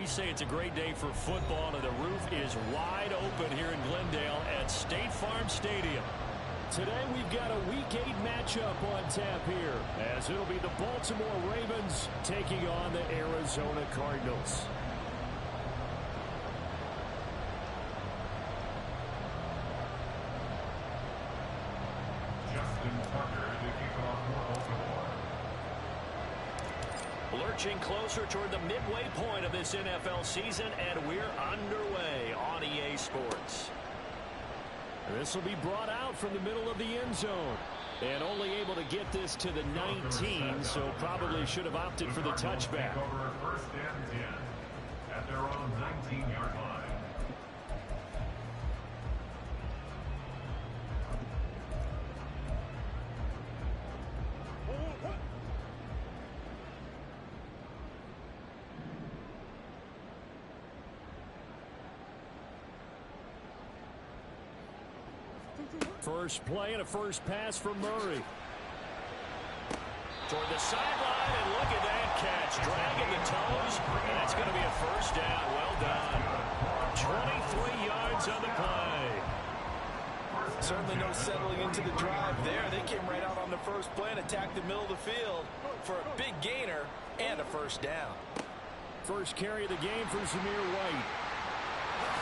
say it's a great day for football, and the roof is wide open here in Glendale at State Farm Stadium. Today we've got a Week 8 matchup on tap here, as it'll be the Baltimore Ravens taking on the Arizona Cardinals. Lurching closer toward the midway point of this NFL season, and we're underway on EA Sports. This will be brought out from the middle of the end zone. And only able to get this to the 19, so probably should have opted for the touchback. First and 10 at their own 19-yard line. First play and a first pass from Murray. Toward the sideline, and look at that catch. Dragging the toes, and that's going to be a first down. Well done. 23 yards on the play. Certainly no settling into the drive there. They came right out on the first play and attacked the middle of the field for a big gainer and a first down. First carry of the game for Zamir White.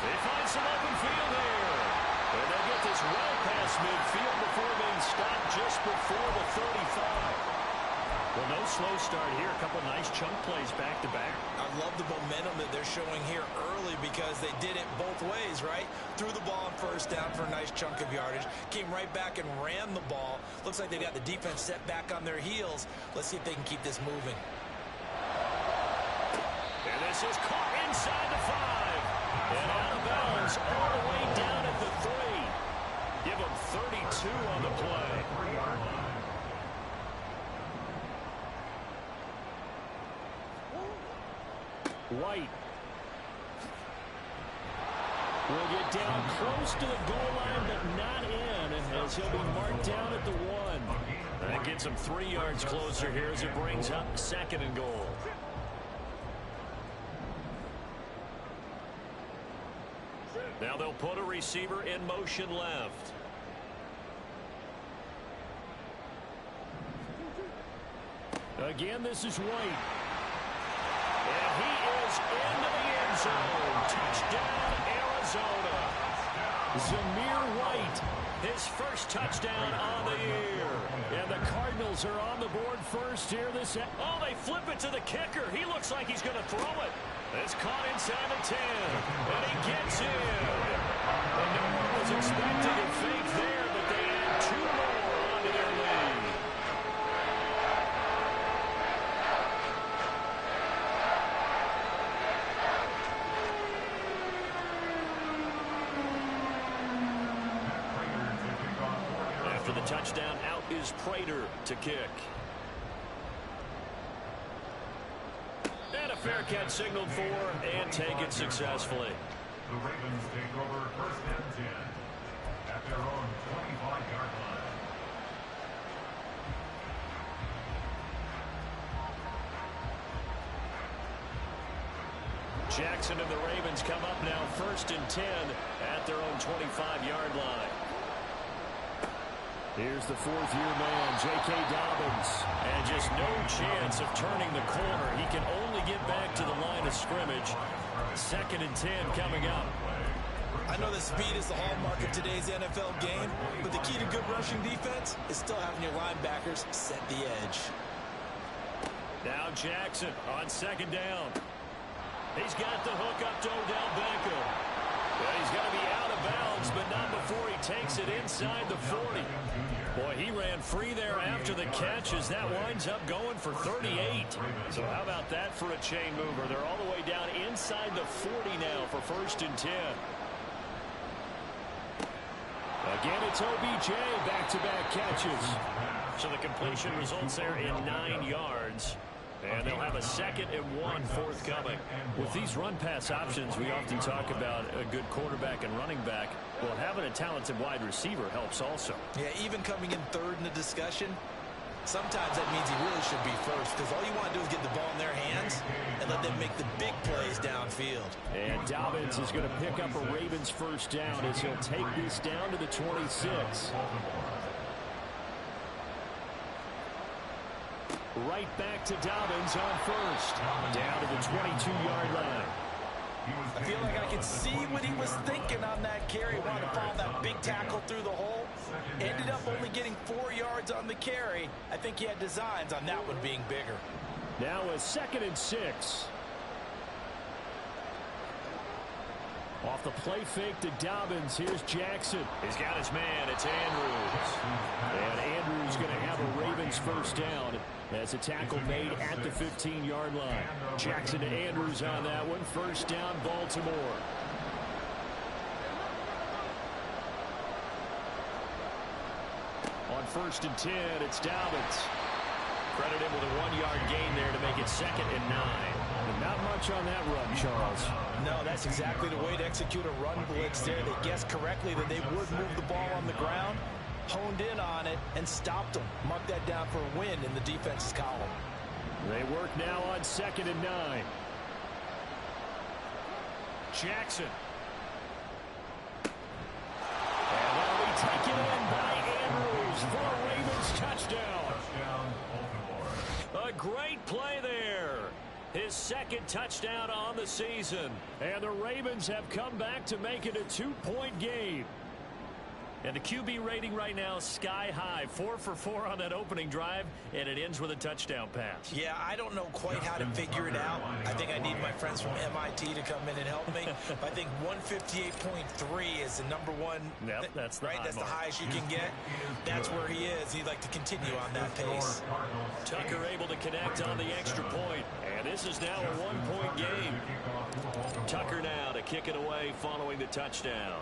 They find some open field here. And they'll get this well past midfield before being stopped just before the 35. Well, no slow start here. A couple nice chunk plays back-to-back. I love the momentum that they're showing here early because they did it both ways, right? Threw the ball on first down for a nice chunk of yardage. Came right back and ran the ball. Looks like they got the defense set back on their heels. Let's see if they can keep this moving. And this is caught inside the 5. And out of bounds all the way down at the 3. Give them 32 on the play. White will get down close to the goal line, but not in, as he'll be marked down at the 1. That gets him 3 yards closer here as it brings up 2nd and goal. Now they'll put a receiver in motion left. Again, this is White. And he is into the end zone. Touchdown, Arizona. Zamir White, his first touchdown on the year. And the Cardinals are on the board first here. Oh, they flip it to the kicker. He looks like he's going to throw it. It's caught inside the 10. And he gets in. And no one was expecting a fake there, but they add 2 more onto their lead. After the touchdown, out is Prater to kick. And a fair catch signaled for, and take it successfully. The Ravens take over first and 10 at their own 25-yard line. Jackson and the Ravens come up now first and 10 at their own 25-yard line. Here's the 4th-year man, J.K. Dobbins. And just no chance of turning the corner. He can only get back to the line of scrimmage. 2nd and 10 coming up. I know that speed is the hallmark of today's NFL game, but the key to good rushing defense is still having your linebackers set the edge. Now Jackson on 2nd down. He's got the hook up to Odell Beckham. Well, he's got to be out of bounds, but not before he takes it inside the 40. Boy, he ran free there after the catch as that winds up going for 38. So how about that for a chain mover? They're all the way down inside the 40 now for first and 10. Again, it's OBJ, back-to-back catches. So the completion results there in 9 yards. And they'll have a 2nd and 1 forthcoming. With these run-pass options, we often talk about a good quarterback and running back. Well, having a talented wide receiver helps also. Yeah, even coming in 3rd in the discussion, sometimes that means he really should be first, because all you want to do is get the ball in their hands and let them make the big plays down downfield. And Dobbins is going to pick up a Ravens first down as he'll take this down to the 26. Right back to Dobbins on first. Down to the 22-yard line. I feel like I could see what he was thinking on that carry. Wanted to follow that big tackle through the hole. Ended up only getting 4 yards on the carry. I think he had designs on that one being bigger. Now a 2nd and 6. Off the play fake to Dobbins. Here's Jackson. He's got his man. It's Andrews. And Andrews going to have a Ravens first down as a tackle made at the 15-yard line. Jackson to Andrews on that one. First down, Baltimore. On 1st and 10, it's Dobbins. Credit him with a 1-yard gain there to make it 2nd and 9. And not much on that run, Charles. No, that's exactly the way to execute a run blitz there. They guessed correctly that they would move the ball on the ground, honed in on it, and stopped them. Mark that down for a win in the defense's column. They work now on 2nd and 9. Jackson. And that'll be taken in by Andrews for a Ravens touchdown. A great play there. His 2nd touchdown on the season. And the Ravens have come back to make it a 2-point game. And the QB rating right now, sky high. 4 for 4 on that opening drive, and it ends with a touchdown pass. Yeah, I don't know quite how to figure it out. I think I need my friends from MIT to come in and help me. I think 158.3 is the number one. Yep, that's the right. That's the highest you can get. That's where he is. He'd like to continue on that pace. Tucker able to connect on the extra point. And this is now a 1-point game. Tucker now to kick it away following the touchdown.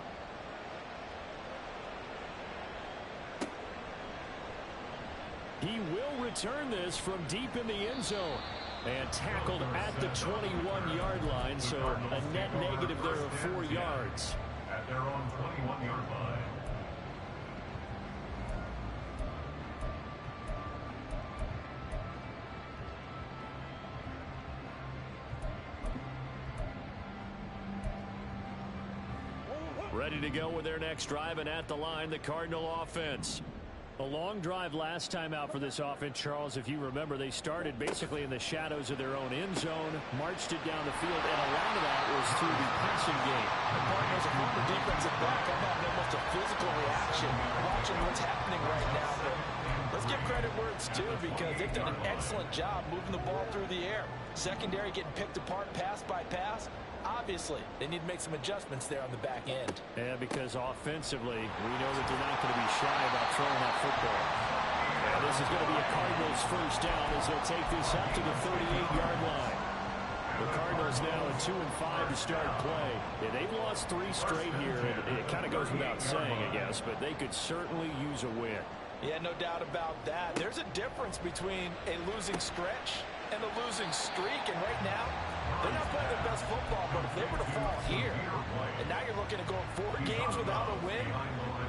He will return this from deep in the end zone. And tackled at the 21-yard line, so a net negative there of 4 yards. At their own 21-yard line. Ready to go with their next drive, and at the line, the Cardinal offense. A long drive last time out for this offense, Charles. If you remember, they started basically in the shadows of their own end zone, marched it down the field, and a lot of that was through the passing game. The Cardinals are former defensive back. I'm having almost a physical reaction watching what's happening right now. But let's give credit where it's due, because they've done an excellent job moving the ball through the air. Secondary getting picked apart pass by pass. Obviously, they need to make some adjustments there on the back end. Yeah, because offensively, we know that they're not going to be shy about throwing that football. And this is going to be a Cardinals first down as they'll take this up to the 38-yard line. The Cardinals now at 2-5 to start play. Yeah, they've lost 3 straight here, and it kind of goes without saying, I guess, but they could certainly use a win. Yeah, no doubt about that. There's a difference between a losing stretch and a losing streak, and right now, they're not playing their best football, but if they were to fall here, and now you're looking at going 4 games without a win,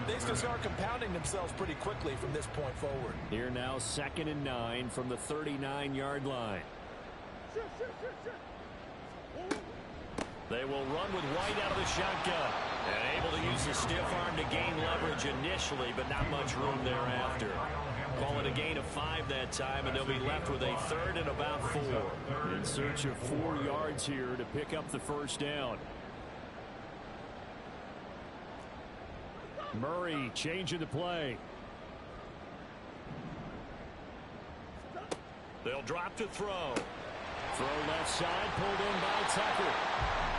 things can start compounding themselves pretty quickly from this point forward. Here now, 2nd and 9 from the 39-yard line. They will run with White out of the shotgun. And able to use the stiff arm to gain leverage initially, but not much room thereafter. Call it a gain of 5 that time, and they'll be left with a 3rd and about 4. In search of 4 yards here to pick up the first down. Murray changing the play. They'll drop to throw. Throw left side, pulled in by Tucker.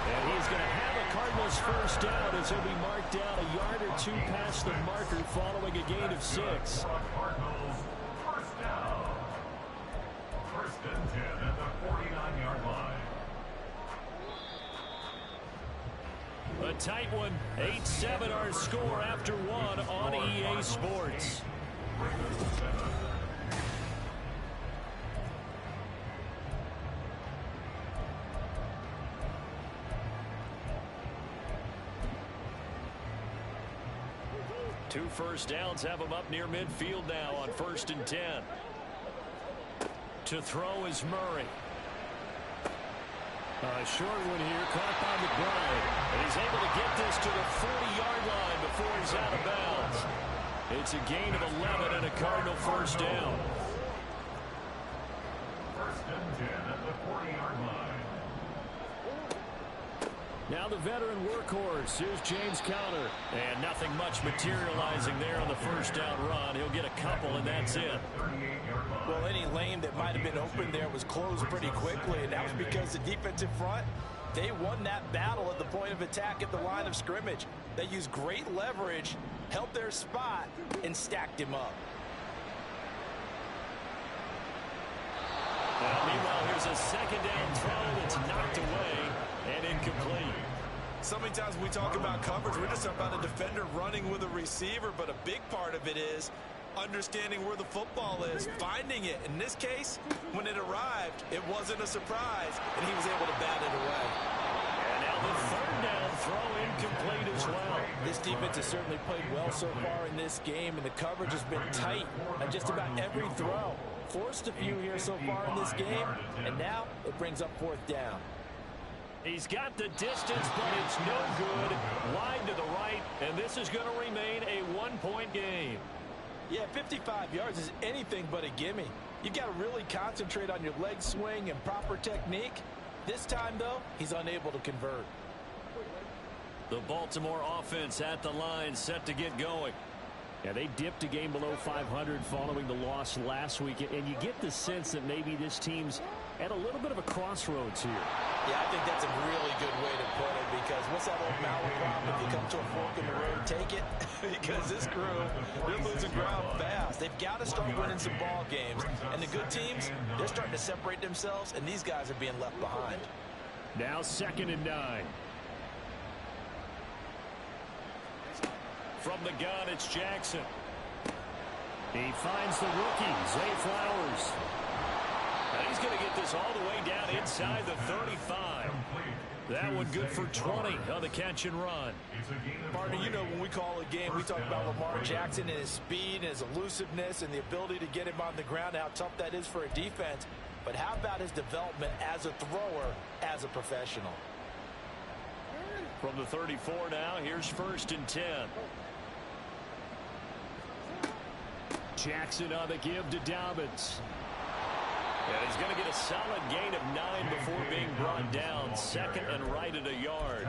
And he's going to have a Cardinals first down as he'll be marked down a yard or 2 past the marker following a gain of 6. Cardinals first down. 1st and 10 at the 49-yard line. A tight one. 8-7 our score after 1 on EA Sports. Two first downs have them up near midfield now on 1st and 10. To throw is Murray. A short one here, caught by McBride. And he's able to get this to the 40-yard line before he's out of bounds. It's a gain of 11 and a Cardinal first down. First and 10 at the 40-yard line. Now the veteran workhorse. Here's James Conner. And nothing much materializing there on the first down run. He'll get a couple, and that's it. Well, any lane that might have been open there was closed pretty quickly, and that was because the defensive front, they won that battle at the point of attack at the line of scrimmage. They used great leverage, held their spot, and stacked him up. Meanwhile, here's a second down throw that's knocked away and incomplete. So many times when we talk about coverage, we're just talking about a defender running with a receiver, but a big part of it is understanding where the football is, finding it. In this case, when it arrived, it wasn't a surprise, and he was able to bat it away. And now the third down throw incomplete as well. This defense has certainly played well so far in this game, and the coverage has been tight on just about every throw. Forced a few here so far in this game, and now it brings up fourth down. He's got the distance, but it's no good. Wide to the right, and this is going to remain a one-point game. Yeah, 55 yards is anything but a gimme. You've got to really concentrate on your leg swing and proper technique. This time, though, he's unable to convert. The Baltimore offense at the line, set to get going. Yeah, they dipped a game below 500 following the loss last week, and you get the sense that maybe this team's at a little bit of a crossroads here. Yeah, I think that's a really good way to put it, because what's that old malaprop? If you come to a fork in the road, take it. Because this crew, they're losing ground fast. They've got to start winning some ball games. And the good teams, they're starting to separate themselves, and these guys are being left behind. Now 2nd and 9. From the gun, it's Jackson. He finds the rookie, Zay Flowers. And he's going to get this all the way down inside the 35. That one good for 20 on the catch and run. Partner, you know when we call a game, we talk about Lamar Jackson and his speed and his elusiveness and the ability to get him on the ground, how tough that is for a defense. But how about his development as a thrower, as a professional? From the 34 now, here's 1st and 10. Jackson on the give to Dobbins. And he's going to get a solid gain of 9 before being brought down. 2nd and right at a yard.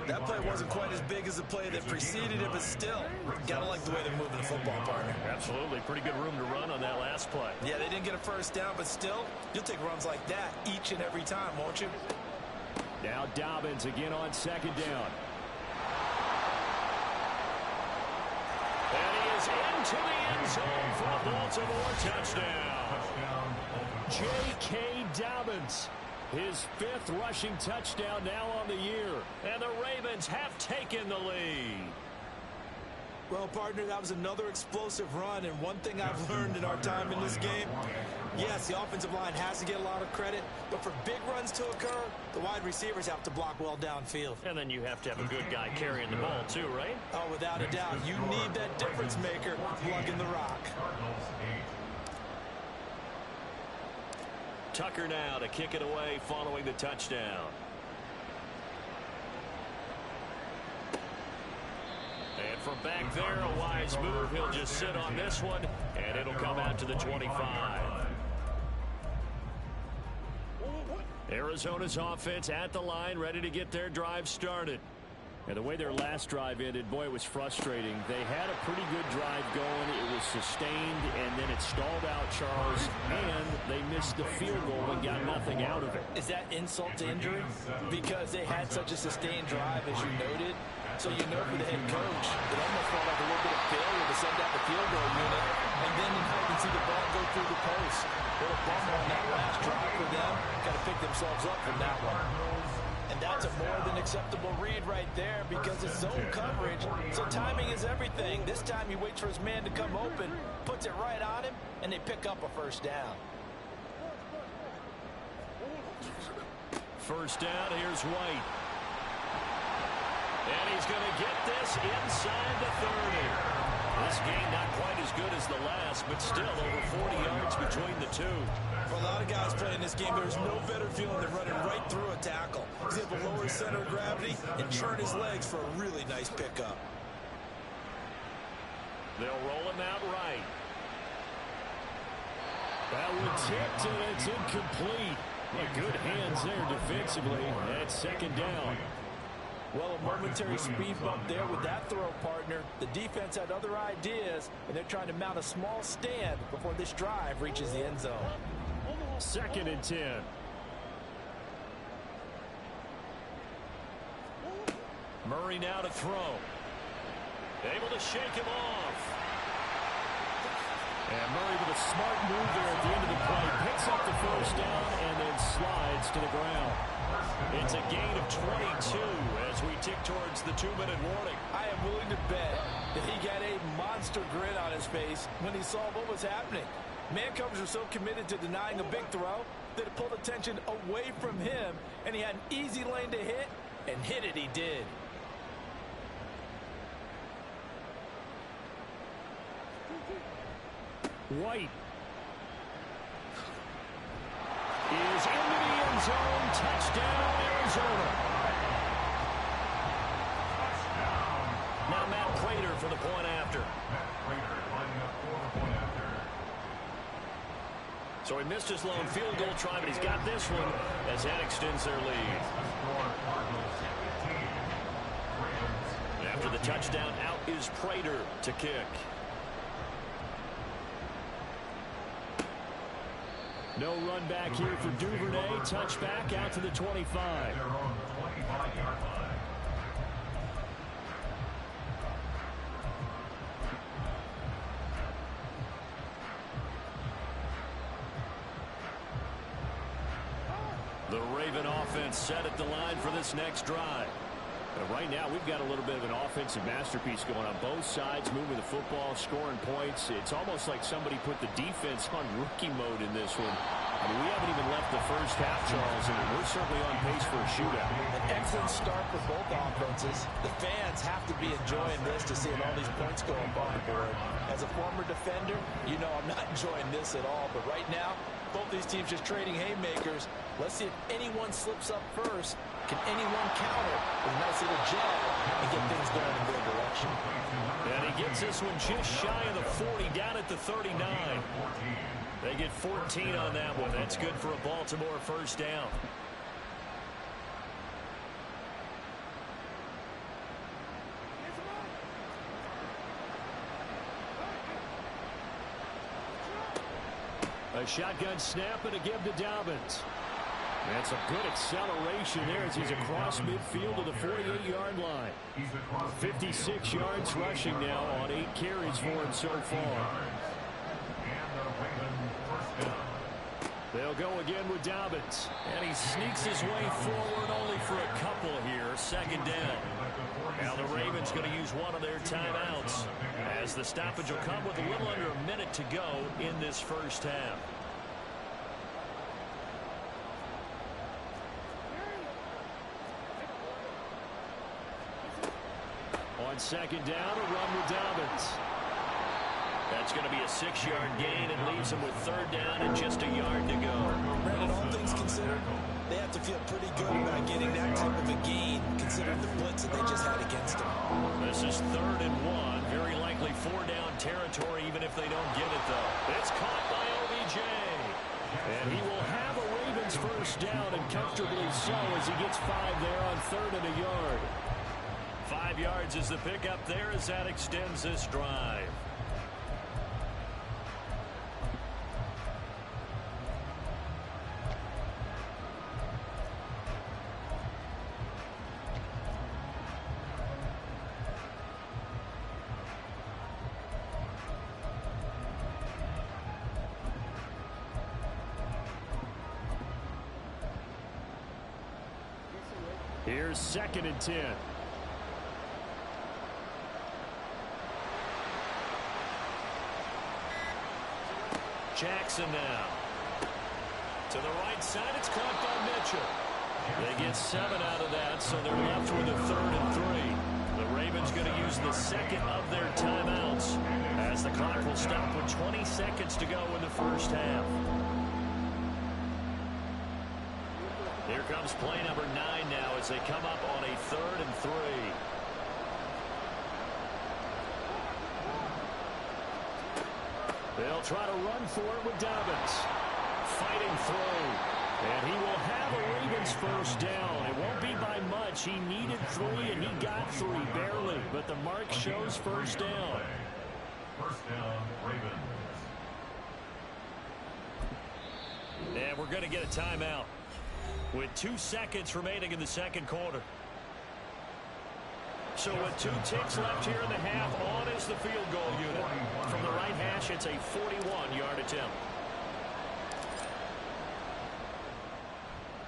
That play wasn't quite as big as the play that preceded it, but still, gotta like the way they're moving the football, partner. Absolutely. Pretty good room to run on that last play. Yeah, they didn't get a first down, but still, you'll take runs like that each and every time, won't you? Now Dobbins again on 2nd down. And he is into the end zone for a Baltimore touchdown. J.K. Dobbins, his 5th rushing touchdown now on the year. And the Ravens have taken the lead. Well, partner, that was another explosive run, and one thing I've learned in our time in this game, yes, the offensive line has to get a lot of credit, but for big runs to occur, the wide receivers have to block well downfield. And then you have to have a good guy carrying the ball too, right? Oh, without a doubt. You need that difference maker plugging the rock. Tucker now to kick it away following the touchdown. And from back there, a wise move. He'll just sit on this one, and it'll come out to the 25. Arizona's offense at the line, ready to get their drive started. And the way their last drive ended, boy, it was frustrating. They had a pretty good drive going. It was sustained, and then it stalled out, Charles, and they missed the field goal and got nothing out of it. Is that insult to injury? Because they had such a sustained drive, as you noted. So you know for the head coach, it almost felt like a little bit of failure to send out the field goal unit, and then you can see the ball go through the post. What a bummer on that last drive for them. Got to pick themselves up from that one. And that's a more than acceptable read right there, because it's zone coverage, so timing is everything. This time he waits for his man to come open, puts it right on him, and they pick up a first down. First down, here's White. And he's going to get this inside the 30. This game not quite as good as the last, but still over 40 yards between the two. For a lot of guys playing this game, there's no better feeling than running right through a tackle. He's able to lower his center of gravity and turn his legs for a really nice pickup. They'll roll him out right. That one tipped, and it's incomplete. Well, good hands there defensively. That's second down. Well, a momentary speed bump there with that throw, partner. The defense had other ideas, and they're trying to mount a small stand before this drive reaches the end zone. 2nd and 10. Murray now to throw. Able to shake him off. And Murray with a smart move there at the end of the play. Picks up the first down and then slides to the ground. It's a gain of 22 as we tick towards the 2-minute warning. I am willing to bet that he got a monster grin on his face when he saw what was happening. Man coverage was so committed to denying a big throw that it pulled attention away from him, and he had an easy lane to hit, and hit it he did. White is into the end zone. Touchdown, Arizona. Now Matt Prater for the point after. So he missed his lone field goal try, but he's got this one as that extends their lead. After the touchdown, out is Prater to kick. No run back here for Duvernay. Touchback out to the 25. The Raven offense set at the line for this next drive. Right now, we've got a little bit of an offensive masterpiece going on both sides, moving the football, scoring points. It's almost like somebody put the defense on rookie mode in this one. I mean, we haven't even left the first half, Charles, and we're certainly on pace for a shootout. An excellent start for both offenses. The fans have to be enjoying this to seeing all these points go up on the board. As a former defender, you know I'm not enjoying this at all. But right now, both these teams just trading haymakers. Let's see if anyone slips up first. Can anyone counter with a nice little jab and get things going in their direction? And he gets this one just shy of the 40, down at the 39. They get 14 on that one. That's good for a Baltimore first down. A shotgun snap and a give to Dobbins. That's a good acceleration there as he's across midfield to the 48-yard line. 56 yards rushing now on 8 carries for him so far. They'll go again with Dobbins. And he sneaks his way forward only for a couple here. Second down. Now the Ravens going to use one of their timeouts as the stoppage will come with a little under a minute to go in this first half. On second down, a run with Dobbins. That's going to be a 6-yard gain and leaves him with third down and just a yard to go. Brandon, all things considered, they have to feel pretty good about getting that type of a gain, considering the blitz that they just had against them. This is 3rd and 1. Very likely 4-down territory, even if they don't get it, though. It's caught by OBJ. And he will have a Ravens first down, and comfortably so as he gets 5 there on 3rd and a yard. 5 yards is the pickup there as that extends this drive. Here's 2nd and 10. Jackson now. To the right side, it's caught by Mitchell. They get 7 out of that, so they're left with a 3rd and 3. The Ravens going to use the second of their timeouts as the clock will stop with 20 seconds to go in the first half. Here comes play number 9 now as they come up on a 3rd and 3. They'll try to run for it with Dobbins. Fighting through. And he will have a Ravens first down. It won't be by much. He needed 3, and he got 3, barely. But the mark shows first down. First down, Ravens. And we're going to get a timeout with 2 seconds remaining in the second quarter. So with 2 ticks left here in the half, on is the field goal unit. From the right hash, it's a 41-yard attempt.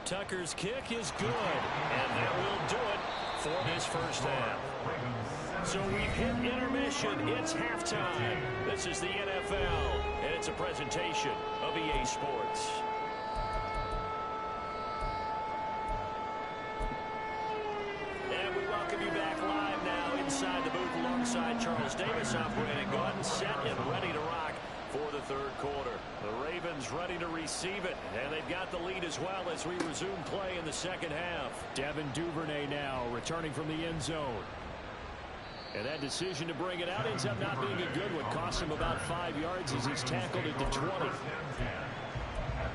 Tucker's kick is good, and that will do it for this first half. So we've hit intermission. It's halftime. This is the NFL, and it's a presentation of EA Sports. And we welcome you back live now inside the booth alongside Charles Davis. I'm Brandon Gordon, set and ready to rock for the third quarter. The Ravens ready to receive it, and they've got the lead as well as we resume play in the second half. Devin Duvernay now returning from the end zone. And that decision to bring it out ends up not being a good one. Costs him about 5 yards as he's tackled at the 20. At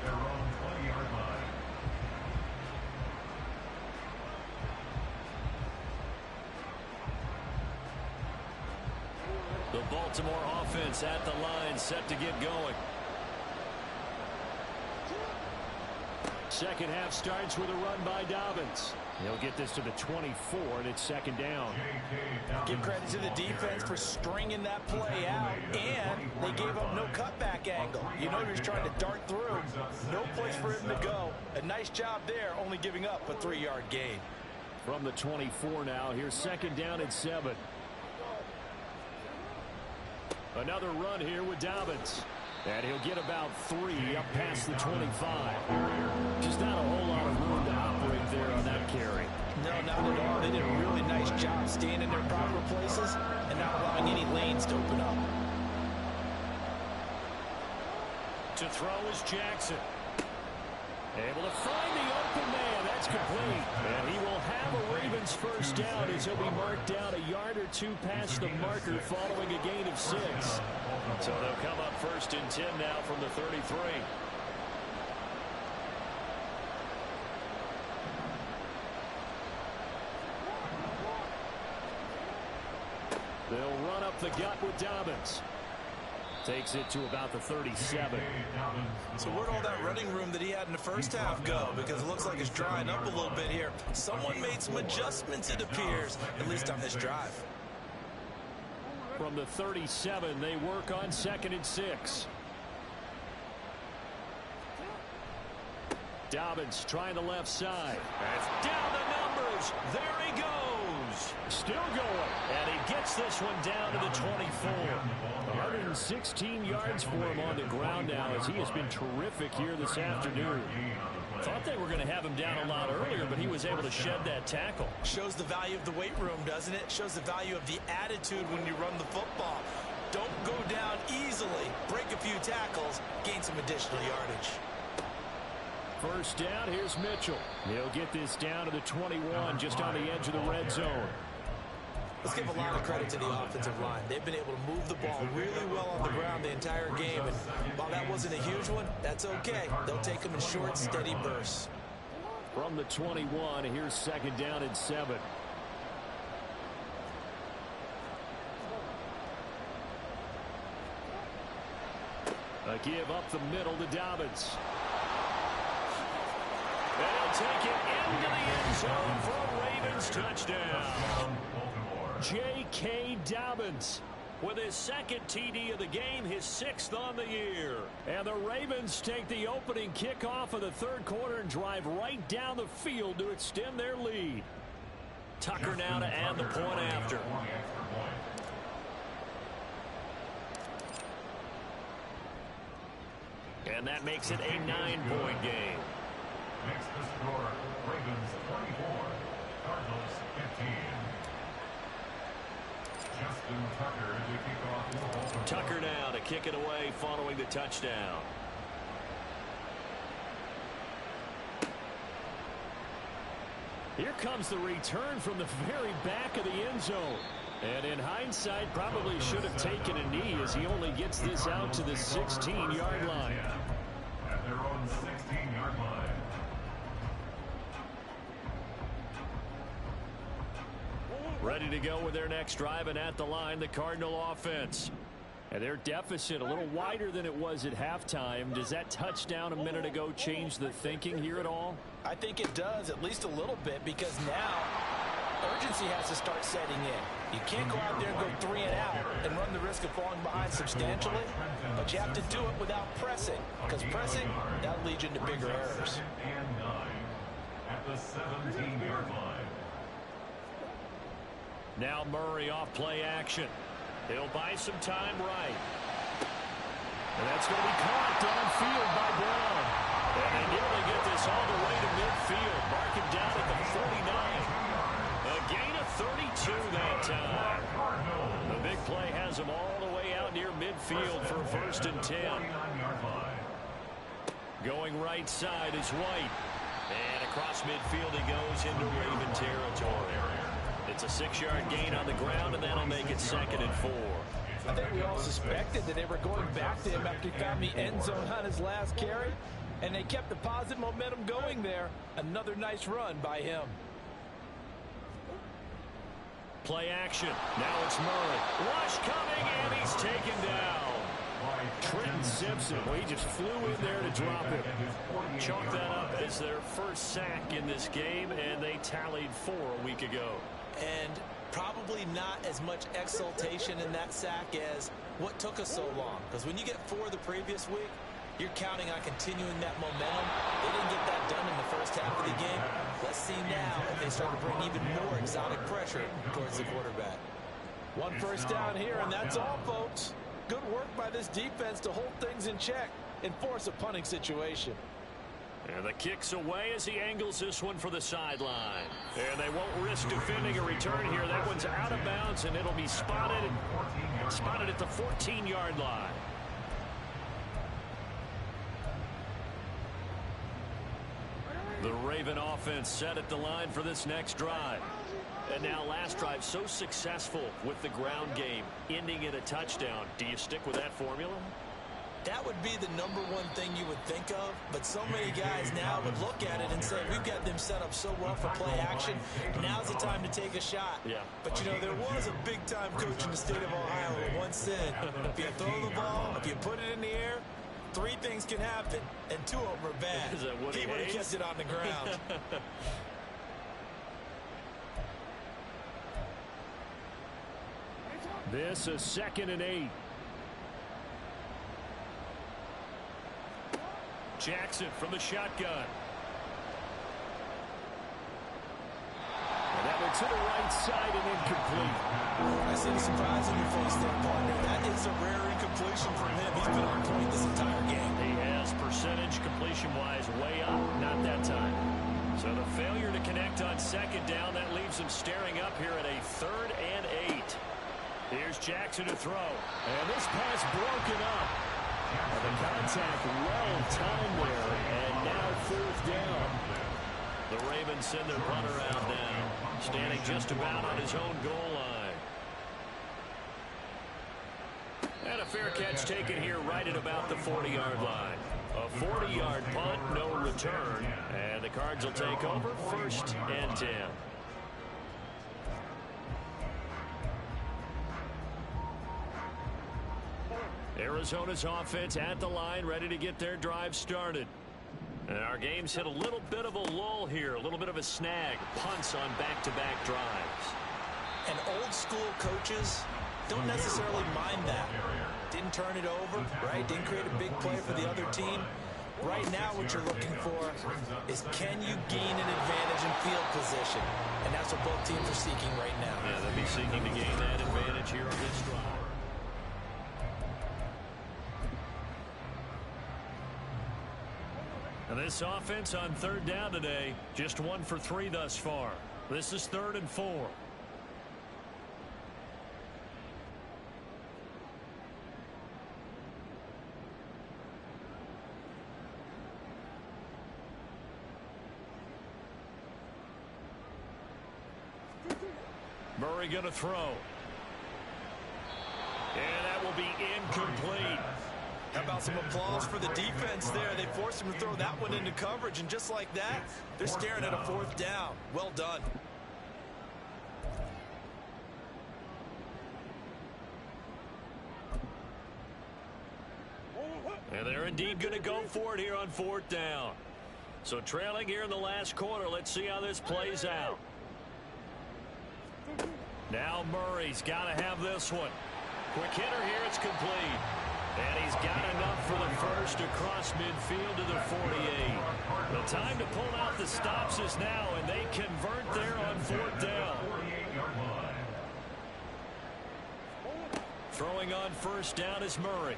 their own 20-yard line. The Baltimore offense at the line, set to get going. Second half starts with a run by Dobbins. He'll get this to the 24, and it's second down. Give credit to the defense for stringing that play out, and they gave up no cutback angle. You know, he's trying to dart through. No place for him to go. A nice job there, only giving up a 3-yard gain. From the 24 now, here's second down and 7. Another run here with Dobbins. And he'll get about 3 up past the 25. Just not a whole lot of room to operate there on that carry. No, not at all. They did a really nice job staying in their proper places and not allowing any lanes to open up. To throw is Jackson. Able to find the open man. That's complete. And he will have a Ravens first down as he'll be marked down a yard or 2 past the marker following a gain of 6. So they'll come up first and 10 now from the 33. They'll run up the gut with Dobbins. Takes it to about the 37. So where'd all that running room that he had in the first half go? Because it looks like it's drying up a little bit here. Someone made some adjustments, it appears, at least on this drive. From the 37, they work on second and 6. Dobbins trying the left side. That's down the numbers. There he goes. Still going. And he gets this one down to the 24. 116 yards for him on the ground now as he has been terrific here this afternoon. Thought they were going to have him down a lot earlier, but he was able to shed that tackle. Shows the value of the weight room, doesn't it? Shows the value of the attitude when you run the football. Don't go down easily. Break a few tackles. Gain some additional yardage. First down, here's Mitchell. He'll get this down to the 21, just on the edge of the red zone. Let's give a lot of credit to the offensive line. They've been able to move the ball really well on the ground the entire game. And while that wasn't a huge one, that's okay. They'll take them in short, steady bursts. From the 21, here's second down and 7. A give up the middle to Dobbins. And he'll take it into the end zone for a Ravens touchdown. J.K. Dobbins with his second TD of the game, his 6th on the year. And the Ravens take the opening kickoff of the third quarter and drive right down the field to extend their lead. Tucker now to add the point after. And that makes it a 9-point game. Makes the score Ravens 24, Cardinals 15. Justin Tucker to kick off the ball. Tucker now to kick it away following the touchdown. Here comes the return from the very back of the end zone. And in hindsight, probably should have taken a knee as he only gets this out to the 16-yard line. At their own 16-yard line. Ready to go with their next drive, and at the line, the Cardinal offense. And their deficit a little wider than it was at halftime. Does that touchdown a minute ago change the thinking here at all? I think it does, at least a little bit, because now urgency has to start setting in. You can't go out there and go 3 and out and run the risk of falling behind substantially, but you have to do it without pressing, because pressing, that leads you into bigger errors. And 9 at the 17-yard line. Now Murray off play action. He'll buy some time right. And that's going to be caught downfield by Brown. And they nearly get this all the way to midfield. Mark him down at the 49. A gain of 32 that time. The big play has him all the way out near midfield for a 1st and 10. Going right side is White. And across midfield he goes into Raven territory. It's a 6-yard gain on the ground, and that'll make it 2nd and 4. I think we all suspected that they were going back to him after he found the end zone on his last carry, and they kept the positive momentum going there. Another nice run by him. Play action. Now it's Murray. Rush coming, and he's taken down. Trenton Simpson, well, he just flew in there to drop him. Chalk that up as their first sack in this game, and they tallied 4 a week ago. And probably not as much exultation in that sack as what took us so long. Because when you get 4 the previous week, you're counting on continuing that momentum. They didn't get that done in the first half of the game. Let's see now if they start to bring even more exotic pressure towards the quarterback. 1 first down here, and that's all, folks. Good work by this defense to hold things in check and force a punting situation. And the kick's away as he angles this one for the sideline. And they won't risk defending a return here. That one's out of bounds, and it'll be spotted at the 14-yard line. The Raven offense set at the line for this next drive. And now last drive so successful with the ground game, ending in a touchdown. Do you stick with that formula? That would be the #1 thing you would think of, but so many guys now would look at it and say, we've got them set up so well for play action. Now's the time to take a shot. Yeah. But, you know, there was a big-time coach in the state of Ohio who once said, if you throw the ball, if you put it in the air, 3 things can happen, and 2 of them are bad. Is that Woody He would have Hayes? kept it on the ground. This is 2nd and 8. Jackson from the shotgun. And that one to the right side and incomplete. I see the surprise on your face there, partner. That is a rare incompletion from him. He's been on point this entire game. He has percentage completion-wise way up, not that time. So the failure to connect on 2nd down, that leaves him staring up here at a 3rd and 8. Here's Jackson to throw. And this pass broken up. And the contact well timed there. And now 4th down. The Ravens send their punter out now, standing just about on his own goal line. And a fair catch taken here right at about the 40-yard line. A 40-yard punt, no return. And the Cards will take over 1st and 10. Arizona's offense at the line, ready to get their drive started. And our game's hit a little bit of a lull here, a little bit of a snag. Punts on back-to-back drives. And old-school coaches don't necessarily mind that. Didn't turn it over, right? Didn't create a big play for the other team. Right now what you're looking for is, can you gain an advantage in field position? And that's what both teams are seeking right now. Yeah, they'll be seeking to gain that advantage here on this drive. And this offense on third down today, just 1 for 3 thus far. This is 3rd and 4. Murray going to throw. And that will be incomplete. How about some applause for the defense there? They forced him to throw that one into coverage, and just like that, they're staring at a 4th down. Well done. And they're indeed going to go for it here on 4th down. So trailing here in the last quarter. Let's see how this plays out. Now Murray's got to have this one. Quick hitter here. It's complete. And he's got enough for the first across midfield to the 48. The time to pull out the stops is now, and they convert there on 4th down. Throwing on 1st down is Murray.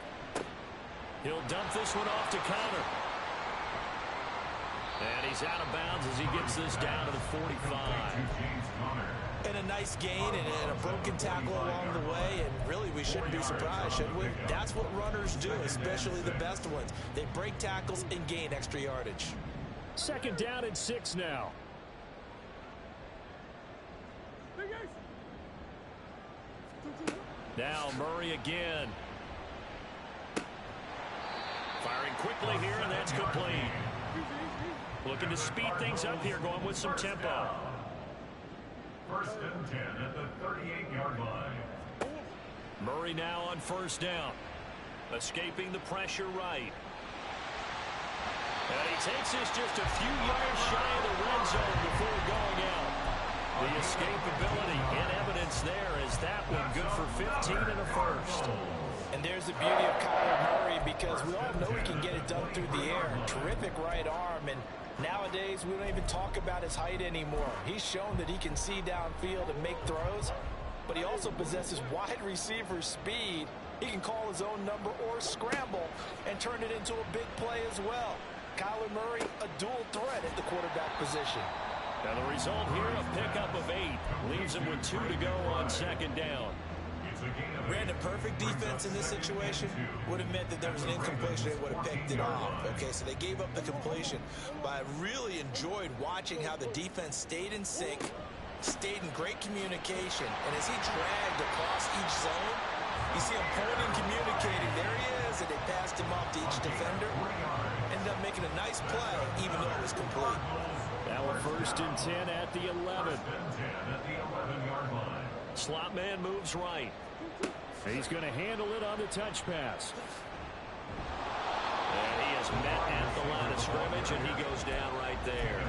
He'll dump this one off to counter. And he's out of bounds as he gets this down to the 45. And a nice gain and a broken tackle along the way, and really we shouldn't be surprised, should we? That's what runners do, especially the best ones. They break tackles and gain extra yardage. 2nd down and 6 now. Now Murray again. Firing quickly here, and that's complete. Looking to speed things up here, going with some tempo. 1st and 10 at the 38-yard line. Murray now on 1st down. Escaping the pressure right. And he takes this just a few yards shy of the red zone before going out. The escapability in evidence there as that one good for 15 and a first. And there's the beauty of Kyler Murray, because we all know he can get it done through the air. Terrific right arm, and nowadays we don't even talk about his height anymore. He's shown that he can see downfield and make throws, but he also possesses wide receiver speed. He can call his own number or scramble and turn it into a big play as well. Kyler Murray, a dual threat at the quarterback position. Now the result here, a pickup of 8. Leaves him with 2 to go on 2nd down. Brandon, perfect defense in this situation would have meant that there was an incompletion. They would have picked it off. Okay, so they gave up the completion. But I really enjoyed watching how the defense stayed in sync, stayed in great communication. And as he dragged across each zone, you see him pulling and communicating. There he is, and they passed him off to each defender. Ended up making a nice play, even though it was complete. Now a 1st and 10 at the 11. Slot man moves right. He's going to handle it on the touch pass. And he is met at the line of scrimmage, and he goes down right there.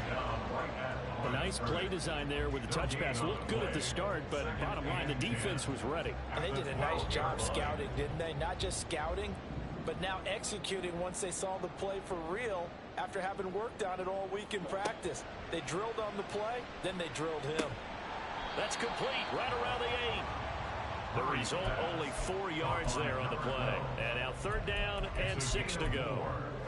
A nice play design there with the touch pass. Looked good at the start, but bottom line, the defense was ready. And they did a nice job scouting, didn't they? Not just scouting, but now executing once they saw the play for real after having worked on it all week in practice. They drilled on the play, then they drilled him. That's complete right around the 8. The result, only 4 yards there on the play. And now 3rd down and 6 to go.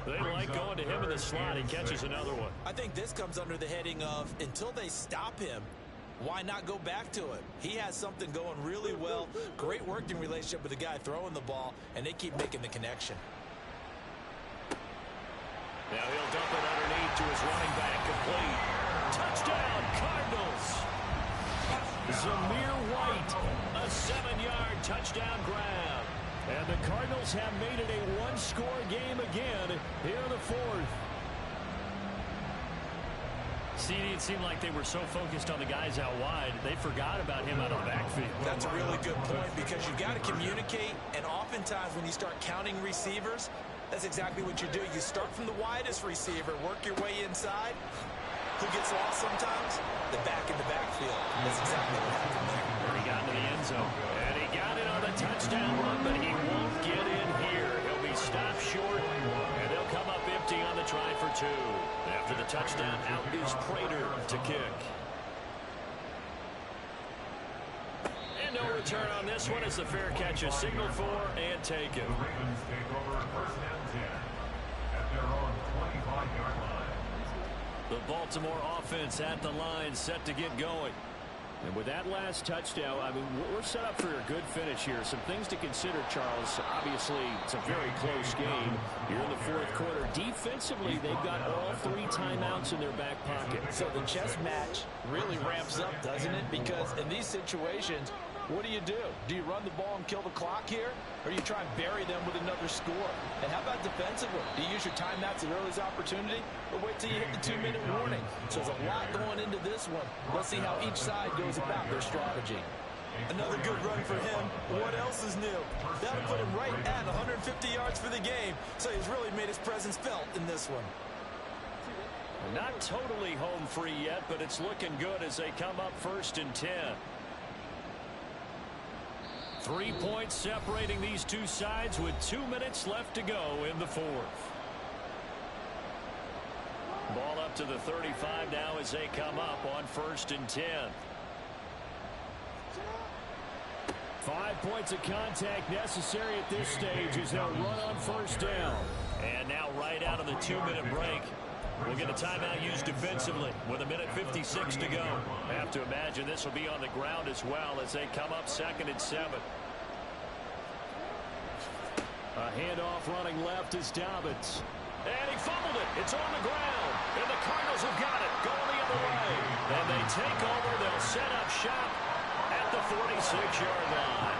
They like going to him in the slot. He catches another one. I think this comes under the heading of, until they stop him, why not go back to it? He has something going really well. Great working relationship with the guy throwing the ball, and they keep making the connection. Now he'll dump it underneath to his running back, complete. Touchdown, Cardinals. Zamir White, a 7-yard touchdown grab. And the Cardinals have made it a one-score game again here in the 4th. CD, it seemed like they were so focused on the guys out wide, they forgot about him out of the backfield. That's a really good point, because you've got to communicate, and oftentimes when you start counting receivers, that's exactly what you do. You start from the widest receiver, work your way inside. Who gets lost sometimes? The back in the backfield. That's exactly what happened there. He got into the end zone. And he got it on the touchdown run, but he won't get in here. He'll be stopped short, and they'll come up empty on the try for 2. After the touchdown, out is Prater to kick. And no return on this one as the fair catch is signaled for and taken. The Ravens take over 1st and 10 at their own 25-yard line. The Baltimore offense at the line, set to get going. And with that last touchdown, I mean, we're set up for a good finish here. Some things to consider, Charles. Obviously, it's a very close game. You're in the fourth quarter. Defensively, they've got all 3 timeouts in their back pocket. So the chess match really ramps up, doesn't it? Because in these situations, what do? Do you run the ball and kill the clock here? Or do you try and bury them with another score? And how about defensively? Do you use your timeouts at earliest opportunity? Or wait till you hit the 2-minute warning? So there's a lot going into this one. Let's see how each side goes about their strategy. Another good run for him. What else is new? That'll put him right at 150 yards for the game. So he's really made his presence felt in this one. Not totally home free yet, but it's looking good as they come up 1st and 10. 3 points separating these two sides with 2 minutes left to go in the fourth. Ball up to the 35 now as they come up on 1st and 10. 5 points of contact necessary at this stage as they'll run on 1st down. And now right out of the 2-minute break, we'll get a timeout used defensively with 1:56 to go. I have to imagine this will be on the ground as well as they come up 2nd and 7. A handoff running left is Dobbins. And he fumbled it. It's on the ground. And the Cardinals have got it. Going the other way. And they take over. They'll set up shop at the 46-yard line.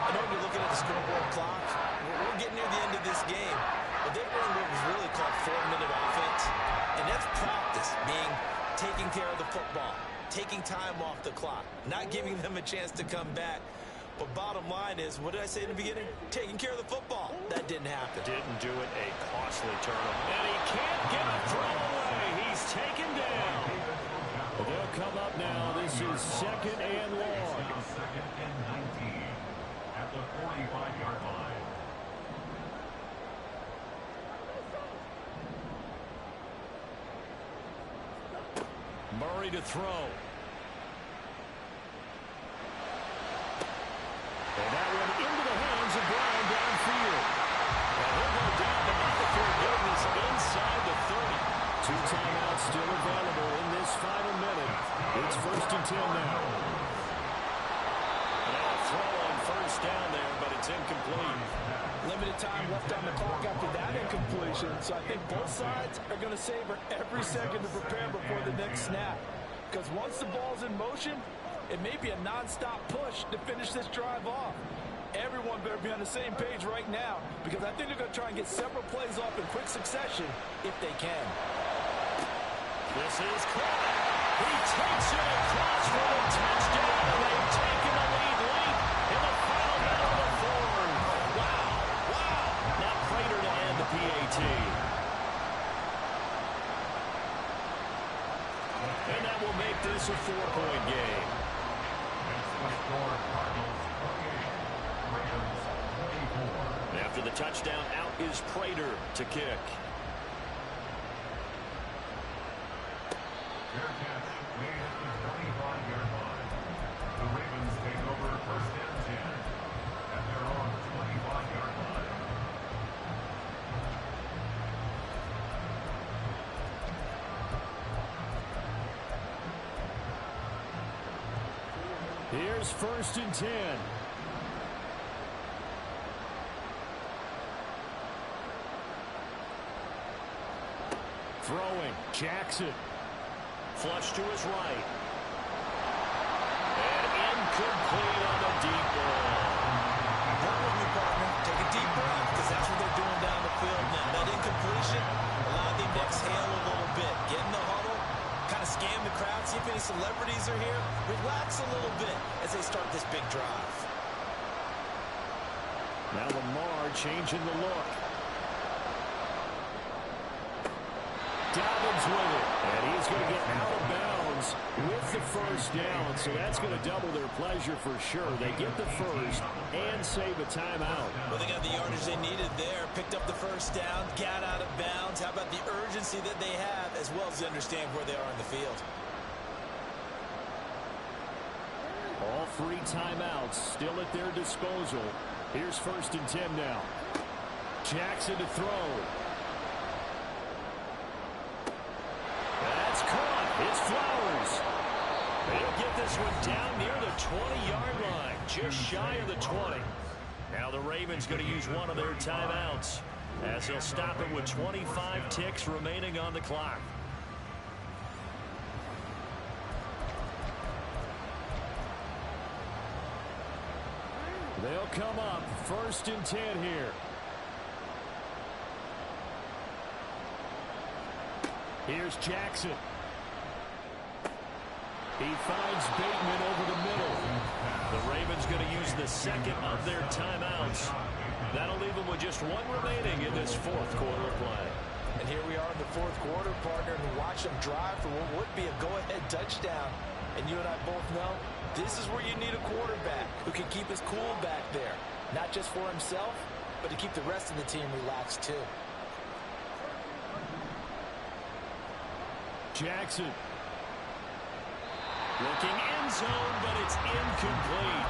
I know you're looking at the scoreboard clock. We're getting near the end of this game. But they run what was really called 4-minute offense. And that's practice, being taking care of the football, taking time off the clock, not giving them a chance to come back. But bottom line is, what did I say in the beginning? Taking care of the football. That didn't happen. Didn't do it. A costly turnover. And he can't get a throw away. He's taken down. They'll come up now. This is 2nd and long. 2nd and 19 at the 45-yard line. Murray to throw. And that one into the hands of Brown downfield. And he'll go down, but not before getting this inside the 30. 2 timeouts still available in this final minute. It's 1st and 10 now. Now a throw on 1st down there, but it's incomplete. Limited time left on the clock after that incompletion. So I think both sides are going to savor every second to prepare before the next snap. Because once the ball's in motion, it may be a non-stop push to finish this drive off. Everyone better be on the same page right now, because I think they're going to try and get several plays off in quick succession if they can. This is caught. He takes it across for the touchdown, and they've taken the lead late in the final minute of the fourth. Wow, wow. Now Prater to add the PAT. And that will make this a 4-point game. After the touchdown, out is Prater to kick. Fair catch made at the 25-yard line. The Ravens take over 1st and 10 at their own 25-yard line. Here's 1st and 10. Throwing, Jackson. Flush to his right. And incomplete on the deep ball. Work with me, partner. Take a deep breath, because that's what they're doing down the field now. That incompletion allowed them to exhale a little bit. Get in the huddle, kind of scan the crowd, see if any celebrities are here. Relax a little bit as they start this big drive. Now Lamar changing the look. Dobbins with it. And he's going to get out of bounds with the 1st down. So that's going to double their pleasure for sure. They get the 1st and save a timeout. Well, they got the yardage they needed there. Picked up the 1st down, got out of bounds. How about the urgency that they have, as well as they understand where they are in the field? All 3 timeouts still at their disposal. Here's 1st and 10 now. Jackson to throw. It's Flowers. They'll get this one down near the 20-yard line, just shy of the 20. Now the Ravens going to use one of their timeouts as they'll stop it with 25 ticks remaining on the clock. They'll come up 1st and 10 here. Here's Jackson. He finds Bateman over the middle. The Ravens going to use the second of their timeouts. That'll leave them with just one remaining in this 4th quarter play. And here we are in the 4th quarter, partner, and watch them drive for what would be a go-ahead touchdown. And you and I both know this is where you need a quarterback who can keep his cool back there. Not just for himself, but to keep the rest of the team relaxed too. Jackson. Looking end zone, but it's incomplete.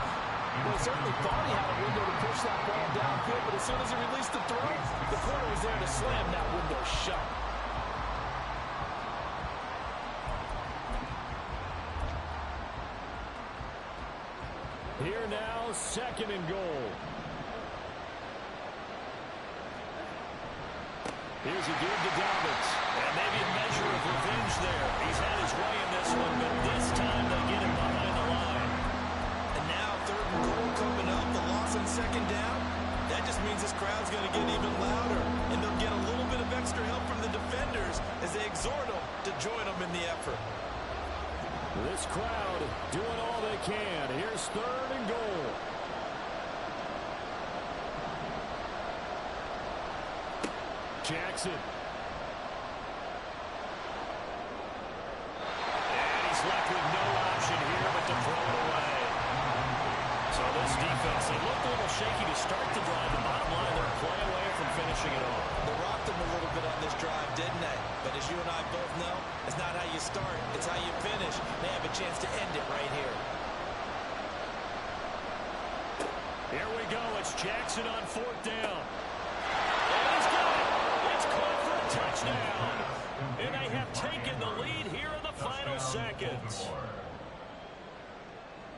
Well, he certainly thought he had a window to push that ball downfield, but as soon as he released the throw, the corner was there to slam that window shut. Here now, 2nd and goal. Here's a give to Dobbins. And maybe a measure of revenge there. He's had his way in this one, but this time they get him behind the line. And now 3rd and goal coming up. The loss on 2nd down. That just means this crowd's going to get even louder. And they'll get a little bit of extra help from the defenders as they exhort them to join them in the effort. This crowd doing all they can. Here's 3rd and goal. Jackson. And he's left with no option here but to throw it away. So this defense, they looked a little shaky to start the drive. The bottom line, they're a play away from finishing it off. They rocked them a little bit on this drive, didn't they? But as you and I both know, it's not how you start, it's how you finish. They have a chance to end it right here. Here we go. It's Jackson on 4th down. And he's got it. It's caught for a touchdown. And they have taken the lead here in the final seconds.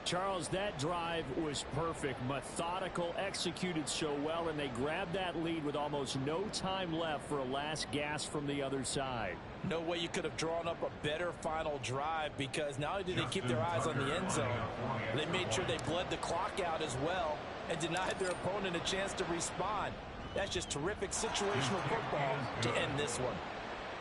Charles, that drive was perfect. Methodical, executed so well, and they grabbed that lead with almost no time left for a last gasp from the other side. No way you could have drawn up a better final drive, because not only did they keep their eyes on the end zone, they made sure they bled the clock out as well and denied their opponent a chance to respond. That's just terrific situational football to end this one.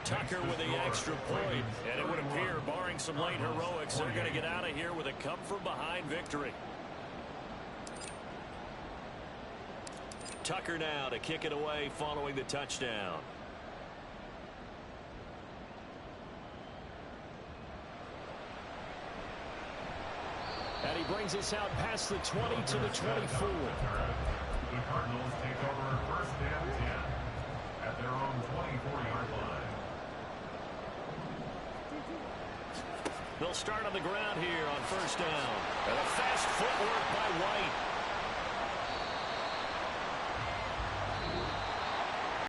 Tucker with the extra point, and it would appear, barring some late heroics, they're going to get out of here with a come-from-behind victory. Tucker now to kick it away following the touchdown. And he brings us out past the 20 to the 24. The Cardinals take over 1st and 10 at their own 24-yard line. They'll start on the ground here on 1st down. And a fast footwork